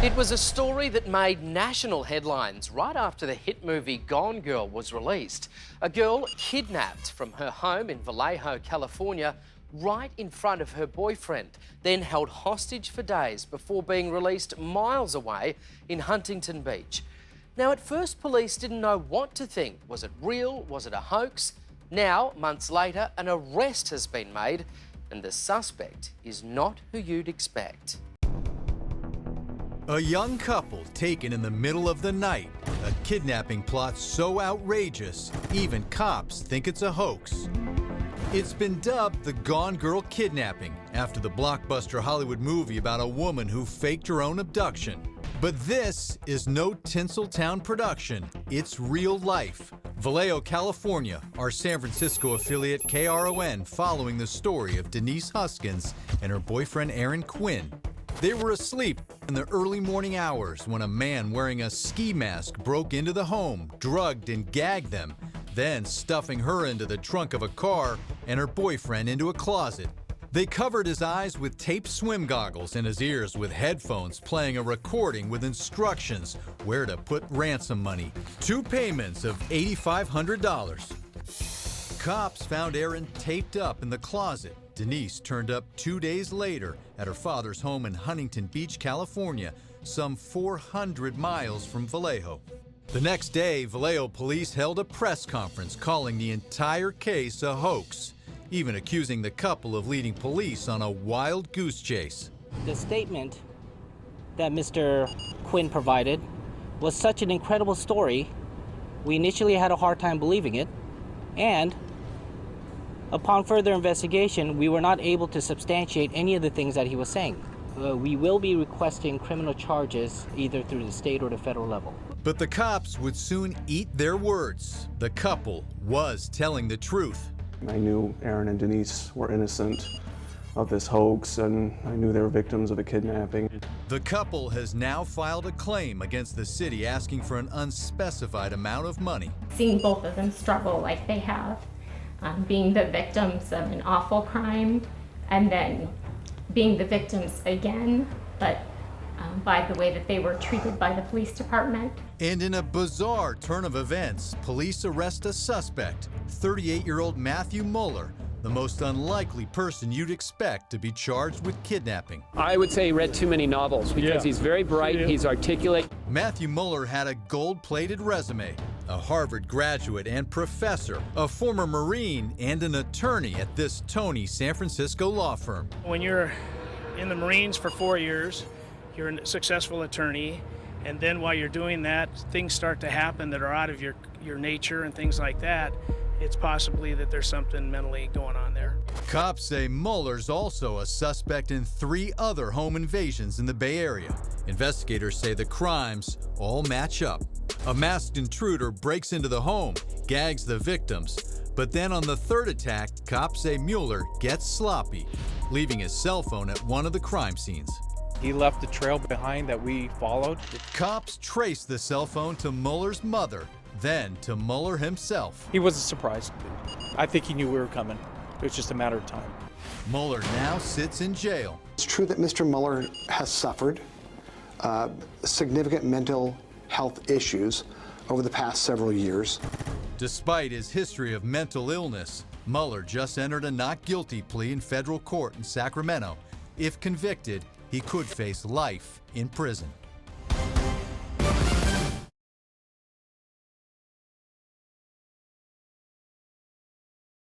It was a story that made national headlines right after the hit movie Gone Girl was released. A girl kidnapped from her home in Vallejo, California, right in front of her boyfriend, then held hostage for days before being released miles away in Huntington Beach. Now, at first, police didn't know what to think. Was it real? Was it a hoax? Now, months later, an arrest has been made, and the suspect is not who you'd expect. A young couple taken in the middle of the night. A kidnapping plot so outrageous, even cops think it's a hoax. It's been dubbed the Gone Girl kidnapping after the blockbuster Hollywood movie about a woman who faked her own abduction. But this is no Tinseltown production. It's real life. Vallejo, California, our San Francisco affiliate KRON following the story of Denise Huskins and her boyfriend Aaron Quinn. They were asleep in the early morning hours when a man wearing a ski mask broke into the home, drugged and gagged them, then stuffing her into the trunk of a car and her boyfriend into a closet. They covered his eyes with taped swim goggles and his ears with headphones, playing a recording with instructions where to put ransom money. 2 payments of $8,500. Cops found Aaron taped up in the closet. Denise turned up 2 days later at her father's home in Huntington Beach, California, some 400 miles from Vallejo. The next day, Vallejo police held a press conference calling the entire case a hoax, even accusing the couple of leading police on a wild goose chase. The statement that Mr. Quinn provided was such an incredible story, we initially had a hard time believing it, and upon further investigation, we were not able to substantiate any of the things that he was saying. We will be requesting criminal charges either through the state or the federal level. But the cops would soon eat their words. The couple was telling the truth. I knew Aaron and Denise were innocent of this hoax, and I knew they were victims of a kidnapping. The couple has now filed a claim against the city asking for an unspecified amount of money. Seeing both of them struggle like they have, being the victims of an awful crime, and then being the victims again, but by the way that they were treated by the police department. And in a bizarre turn of events, police arrest a suspect, 38-year-old Matthew Mueller, the most unlikely person you'd expect to be charged with kidnapping. I would say he read too many novels because he's very bright, he's articulate. Matthew Mueller had a gold-plated resume, a Harvard graduate and professor, a former Marine, and an attorney at this Tony San Francisco law firm. When you're in the Marines for 4 years, you're a successful attorney, and then while you're doing that, things start to happen that are out of your nature and things like that. It's possibly that there's something mentally going on there. Cops say Mueller's also a suspect in 3 other home invasions in the Bay Area. Investigators say the crimes all match up. A masked intruder breaks into the home, gags the victims, but then on the 3rd attack, cops say Mueller gets sloppy, leaving his cell phone at one of the crime scenes. He left a trail behind that we followed. Cops traced the cell phone to Mueller's mother, then to Mueller himself. He wasn't surprised. I think he knew we were coming. It was just a matter of time. Mueller now sits in jail. It's true that Mr. Mueller has suffered significant mental health issues over the past several years. Despite his history of mental illness, Mueller just entered a not guilty plea in federal court in Sacramento. If convicted, he could face life in prison.